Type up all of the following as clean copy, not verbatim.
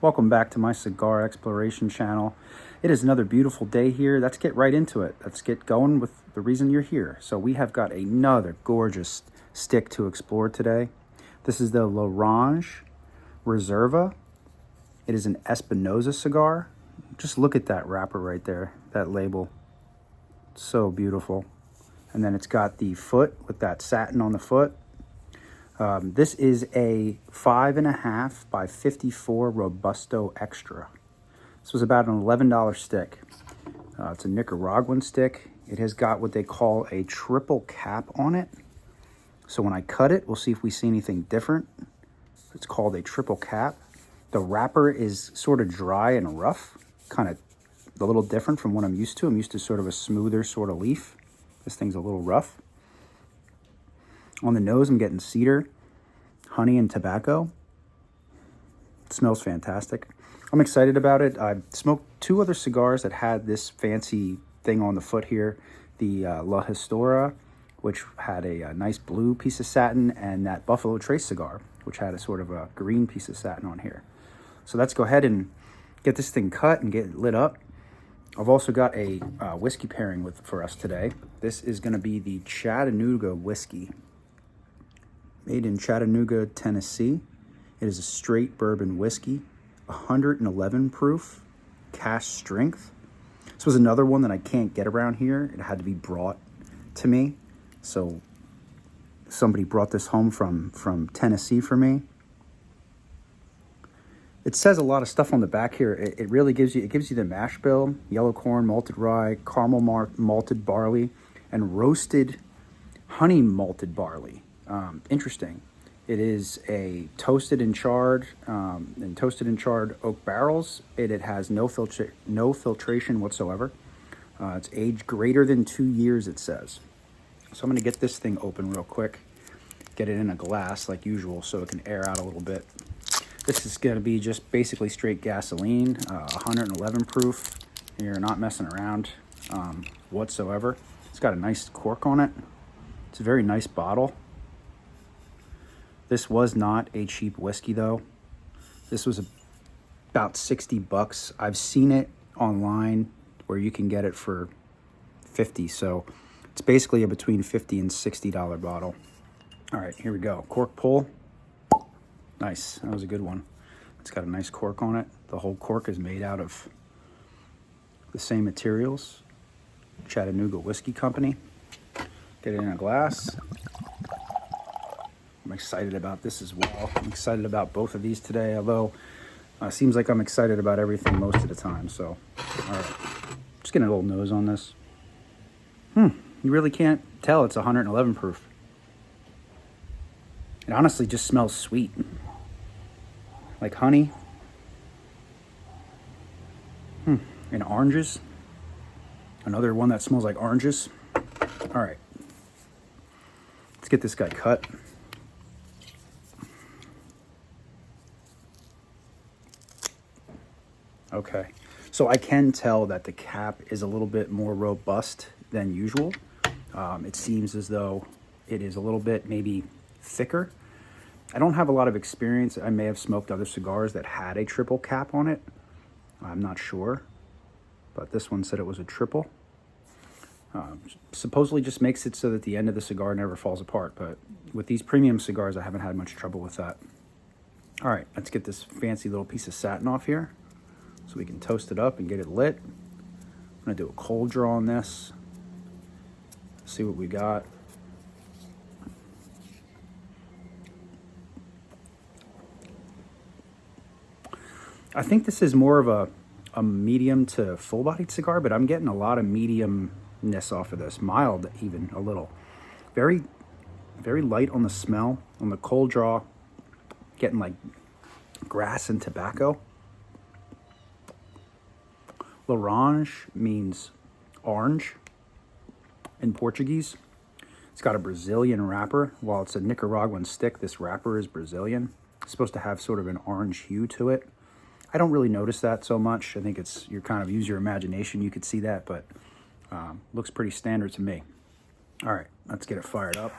Welcome back to my cigar exploration channel. It is another beautiful day here. Let's get right into it. Let's get going with the reason you're here. So we have got another gorgeous stick to explore today. This is the LARANJA Reserva. It is an Espinosa cigar. Just look at that wrapper right there, that label. So beautiful. And then it's got the foot with that satin on the foot. This is a 5.5 by 54 Robusto Extra. This was about an $11 stick. It's a Nicaraguan stick. It has got what they call a triple cap on it. So when I cut it, we'll see if we see anything different. It's called a triple cap. The wrapper is sort of dry and rough, kind of a little different from what I'm used to. I'm used to sort of a smoother sort of leaf. This thing's a little rough. On the nose, I'm getting cedar, honey, and tobacco. It smells fantastic. I'm excited about it. I smoked 2 other cigars that had this fancy thing on the foot here. The La Historia, which had a nice blue piece of satin, and that Buffalo Trace cigar, which had a sort of a green piece of satin on here. So let's go ahead and get this thing cut and get it lit up. I've also got a whiskey pairing for us today. This is going to be the Chattanooga Whiskey. Made in Chattanooga, Tennessee. It is a straight bourbon whiskey, 111 proof, cask strength. This was another one that I can't get around here. It had to be brought to me. So somebody brought this home from Tennessee for me. It says a lot of stuff on the back here. It really gives you the mash bill, yellow corn, malted rye, caramel malted barley, and roasted honey malted barley. Interesting. It is a toasted and charred oak barrels. It has no filtration whatsoever. It's aged greater than 2 years, it says. So I'm going to get this thing open real quick, get it in a glass like usual so it can air out a little bit. This is going to be just basically straight gasoline, 111 proof. You're not messing around whatsoever. It's got a nice cork on it. It's a very nice bottle. This was not a cheap whiskey though. This was about 60 bucks. I've seen it online where you can get it for 50. So it's basically a between $50 and $60 bottle. All right, here we go. Cork pull. Nice, that was a good one. It's got a nice cork on it. The whole cork is made out of the same materials. Chattanooga Whiskey Company. Get it in a glass. I'm excited about this as well. I'm excited about both of these today, although it seems like I'm excited about everything most of the time. So, all right, just getting a little nose on this. You really can't tell it's 111 proof. It honestly just smells sweet, like honey and oranges. Another one that smells like oranges. All right, let's get this guy cut. Okay, so I can tell that the cap is a little bit more robust than usual. It seems as though it is a little bit maybe thicker. I don't have a lot of experience. I may have smoked other cigars that had a triple cap on it. I'm not sure, but this one said it was a triple. Supposedly just makes it so that the end of the cigar never falls apart, but with these premium cigars, I haven't had much trouble with that. All right, let's get this fancy little piece of satin off here so we can toast it up and get it lit. I'm gonna do a cold draw on this. See what we got. I think this is more of a medium to full-bodied cigar, but I'm getting a lot of mediumness off of this. Mild, even a little. Very, very light on the smell. On the cold draw, getting like grass and tobacco. LARANJA means orange in Portuguese. It's got a Brazilian wrapper. While it's a Nicaraguan stick, this wrapper is Brazilian. It's supposed to have sort of an orange hue to it. I don't really notice that so much. I think it's, you kind of use your imagination. You could see that, but looks pretty standard to me. All right, let's get it fired up.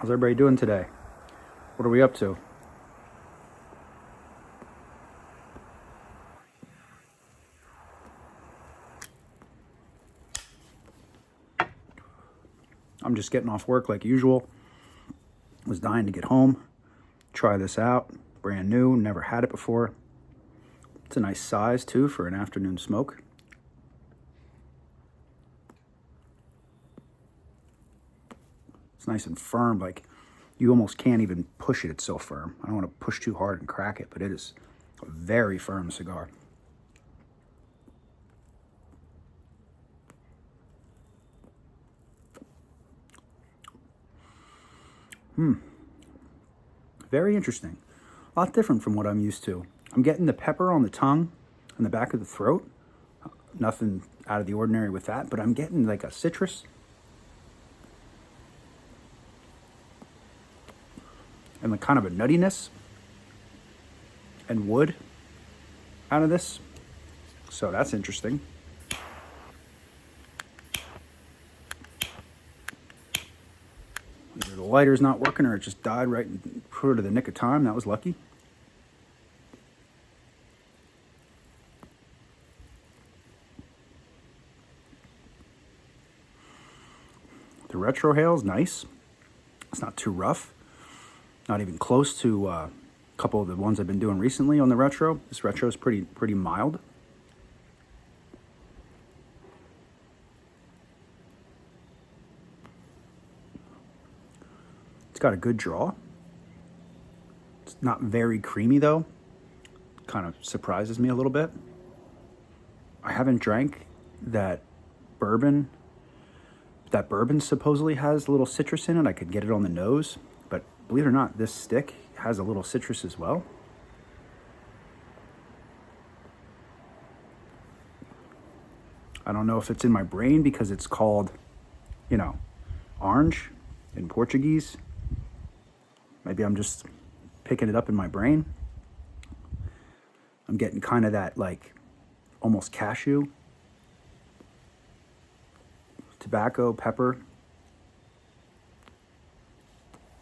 How's everybody doing today? What are we up to? I'm just getting off work like usual. Was dying to get home, try this out. Brand new, never had it before. It's a nice size too for an afternoon smoke. It's nice and firm, like you almost can't even push it, it's so firm. I don't want to push too hard and crack it, but it is a very firm cigar. Very interesting. A lot different from what I'm used to. I'm getting the pepper on the tongue and the back of the throat. Nothing out of the ordinary with that, but I'm getting like a citrus and like kind of a nuttiness and wood out of this. So that's interesting. Either the lighter's not working or it just died right in sort of the nick of time. That was lucky. The retrohale is nice. It's not too rough. Not even close to a couple of the ones I've been doing recently on the retro. This retro is pretty mild. It's got a good draw. It's not very creamy though. Kind of surprises me a little bit. I haven't drank that bourbon. That bourbon supposedly has a little citrus in it. I could get it on the nose, but believe it or not, this stick has a little citrus as well. I don't know if it's in my brain because it's called, you know, orange in Portuguese. Maybe I'm just picking it up in my brain. I'm getting kind of that like almost cashew, tobacco, pepper,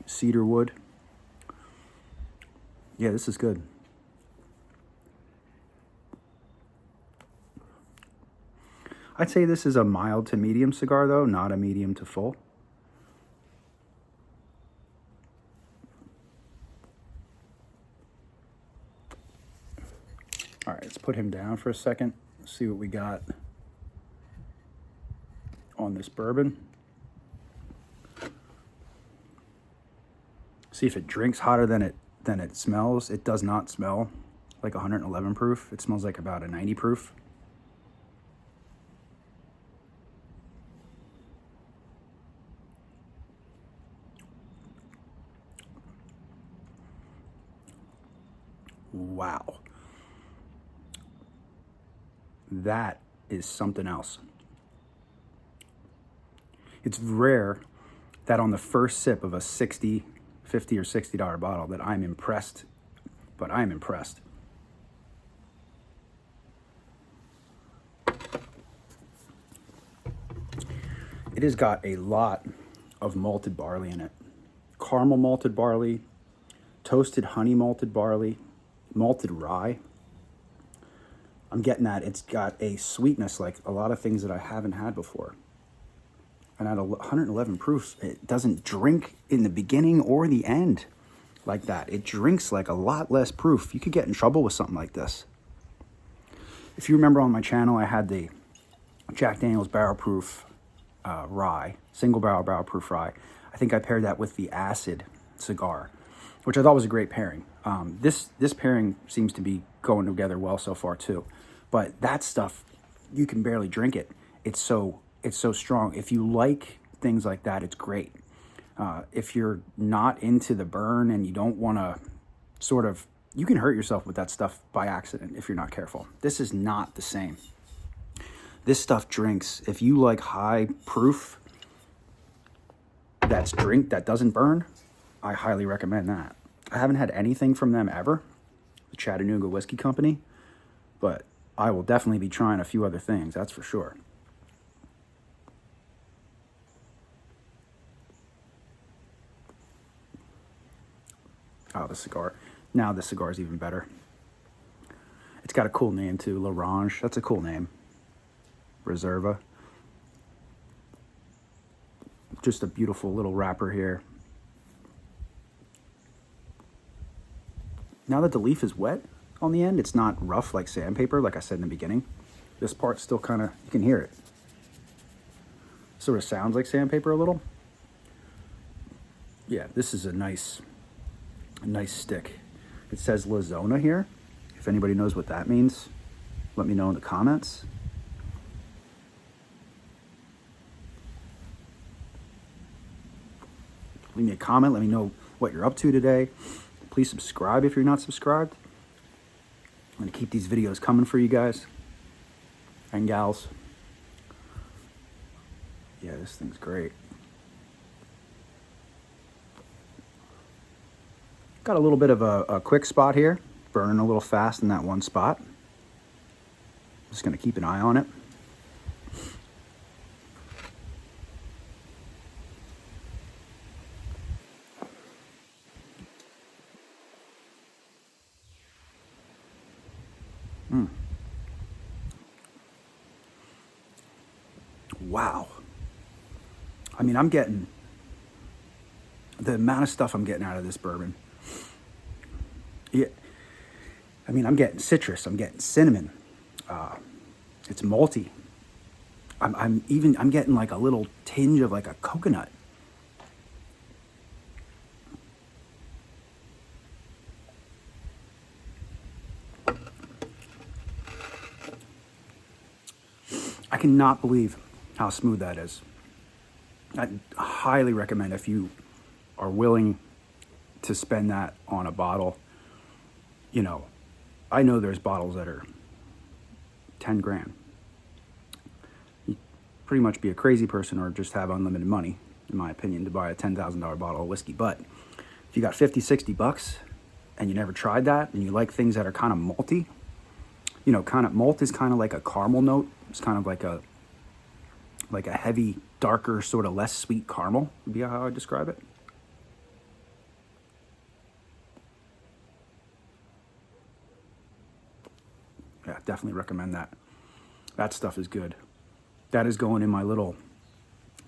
cedar wood. Yeah, this is good. I'd say this is a mild to medium cigar though, not a medium to full. All right, let's put him down for a second. See what we got on this bourbon. See if it drinks hotter than it smells. It does not smell like 111 proof. It smells like about a 90 proof. Wow. That is something else. It's rare that on the first sip of a $50 or $60 bottle that I'm impressed, but I'm impressed. It has got a lot of malted barley in it. Caramel malted barley, toasted honey malted barley, malted rye. I'm getting that. It's got a sweetness like a lot of things that I haven't had before. And at 111 proof, it doesn't drink in the beginning or the end like that. It drinks like a lot less proof. You could get in trouble with something like this. If you remember on my channel, I had the Jack Daniel's barrel proof rye, single barrel proof rye. I think I paired that with the acid cigar, which I thought was a great pairing. This pairing seems to be going together well so far too. But that stuff, you can barely drink it. It's so strong. If you like things like that, it's great. If you're not into the burn and you don't want to you can hurt yourself with that stuff by accident if you're not careful. This is not the same. This stuff drinks. If you like high proof that doesn't burn, I highly recommend that. I haven't had anything from them ever, the Chattanooga Whiskey Company, but I will definitely be trying a few other things, that's for sure. Oh, the cigar. Now the cigar is even better. It's got a cool name too, LARANJA. That's a cool name. Reserva. Just a beautiful little wrapper here. Now that the leaf is wet on the end, it's not rough like sandpaper, like I said in the beginning. This part still kind of, you can hear it. Sort of sounds like sandpaper a little. Yeah, this is a nice stick. It says La Zona here. If anybody knows what that means, let me know in the comments. Leave me a comment. Let me know what you're up to today. Please subscribe if you're not subscribed. I'm going to keep these videos coming for you guys and gals. Yeah, this thing's great. Got a little bit of a quick spot here. Burning a little fast in that one spot. Just going to keep an eye on it. Wow. I mean, I'm getting the amount of stuff I'm getting out of this bourbon. Yeah. I mean, I'm getting citrus. I'm getting cinnamon. It's malty. I'm getting like a little tinge of like a coconut. I cannot believe how smooth that is. I highly recommend, if you are willing to spend that on a bottle. You know, I know there's bottles that are 10 grand. You pretty much be a crazy person or just have unlimited money, in my opinion, to buy a $10,000 bottle of whiskey. But if you got 50, 60 bucks and you never tried that and you like things that are kind of malty, you know, kind of malt is kind of like a caramel note. It's kind of like a heavy, darker, sort of less sweet caramel would be how I describe it. Yeah, definitely recommend that. That stuff is good. That is going in my little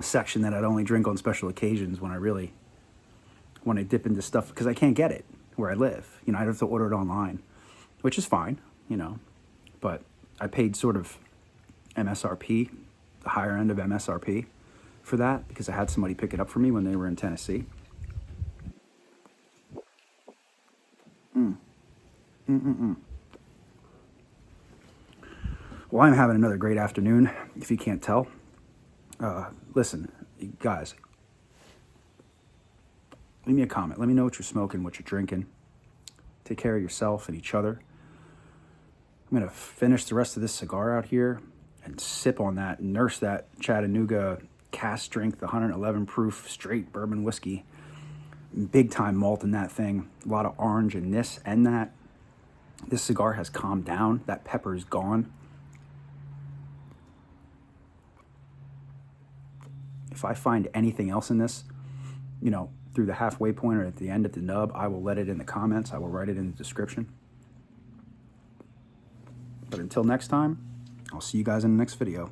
section that I'd only drink on special occasions when I dip into stuff, because I can't get it where I live. You know, I'd have to order it online, which is fine, you know, but I paid sort of MSRP, the higher end of MSRP for that, because I had somebody pick it up for me when they were in Tennessee. Well, I'm having another great afternoon, if you can't tell. Listen, guys, leave me a comment. Let me know what you're smoking, what you're drinking. Take care of yourself and each other. I'm going to finish the rest of this cigar out here and sip on that, nurse that Chattanooga cask strength, 111 proof straight bourbon whiskey. Big time malt in that thing. A lot of orange in this and that. This cigar has calmed down. That pepper is gone. If I find anything else in this, you know, through the halfway point or at the end at the nub, I will let it in the comments. I will write it in the description. But until next time, I'll see you guys in the next video.